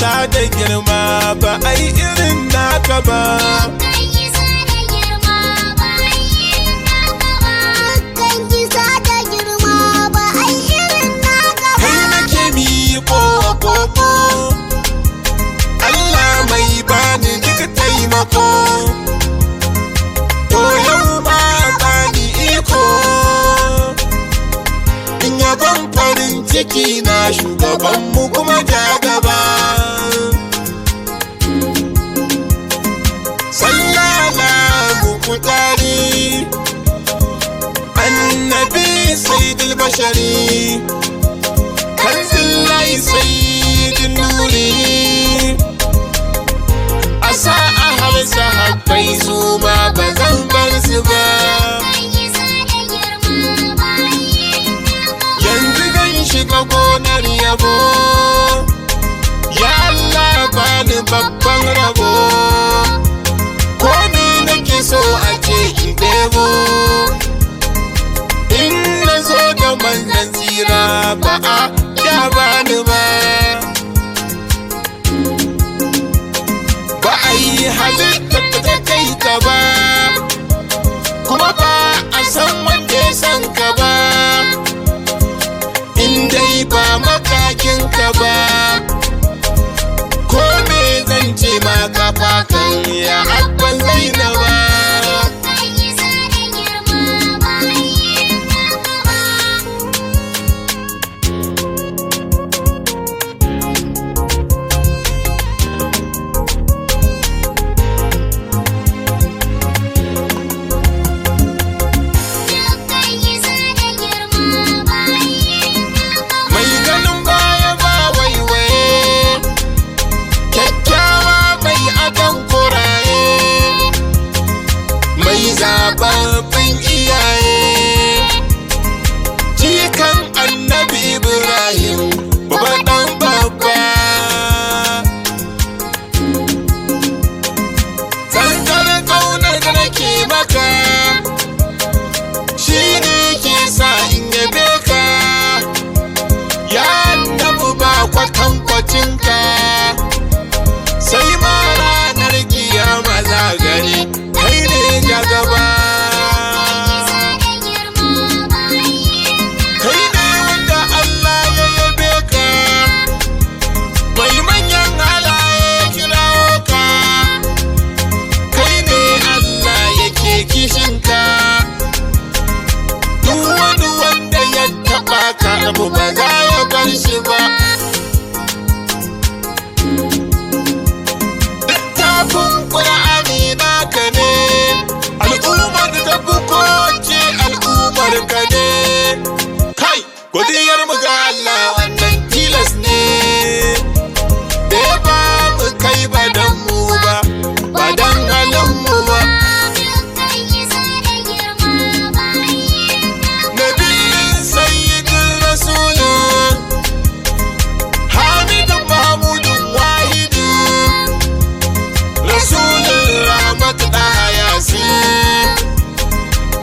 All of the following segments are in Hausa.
isa da girma ba ai irin naka ba. Kai nake miƙo wa koko, Allah mai bani duka taimako. To yau ma bani iko, in yabon farin ciki na shugabanmu kuma ja gaba. Sallala muku tari annabi sayyidul bashari, kanzillahi sayyidun nuri. Asa ahal sahabbai su ma ba zan bar su ba. Yanzu zan shiga gonar yabo, ya Allah bani babban rabo. Ko ni nake so a ce in ɗebo, in na zo da manzan tsira ba a ya bani ba. Ba a yi halittar da ta kai ka ba, kuma ba a san wanda ya san ka ba. In dai ba makakin ka ba, ko me zan ce ma kafa kan ya abban Zainaba. Zababbin iyaye, jikan annabi Ibrahim, baba ɗan babba. Tsantsar ƙaunar da nake maka, shi ne ke sa in yabe ka. Ya annabi ba kwatankwacinka, sai ma ranar kiyama za gani kai ne ja gaba. Kai ne wanda Allah ya yabe ka, mai manyan halaye kirawo ka. Kai ne Allah yake kishinka, duk wani wanda ya taɓa ka abu ba za ya bar shi ba. Littafin Ƙur'ani naka ne, al'ummar da fi kowace al'ummar ka ne. Kai, godiyar mu ga Allah wannan tilas ne, da ya ba mu kai ba dan mu ba, ba dan halin mu ba. Nabiyin sayyidin rasulun, hamidun mahmudun wahidu, rasulun rahmatu ɗaha yasin,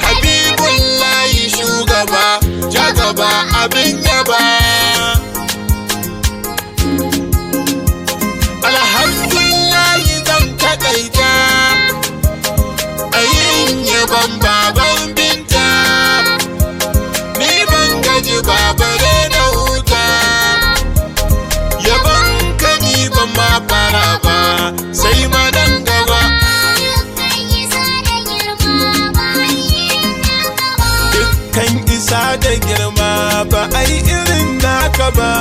habibullahi shugaba, jagaba abin yaba. Alhamdulillahi zan taƙaita a yin yaban baban binta, ni ban gaji babare na huta. Yaban ka ni ban ma fara ba, sai ma nan gaba. Dukkan isa da girma ba ai irin naka ba.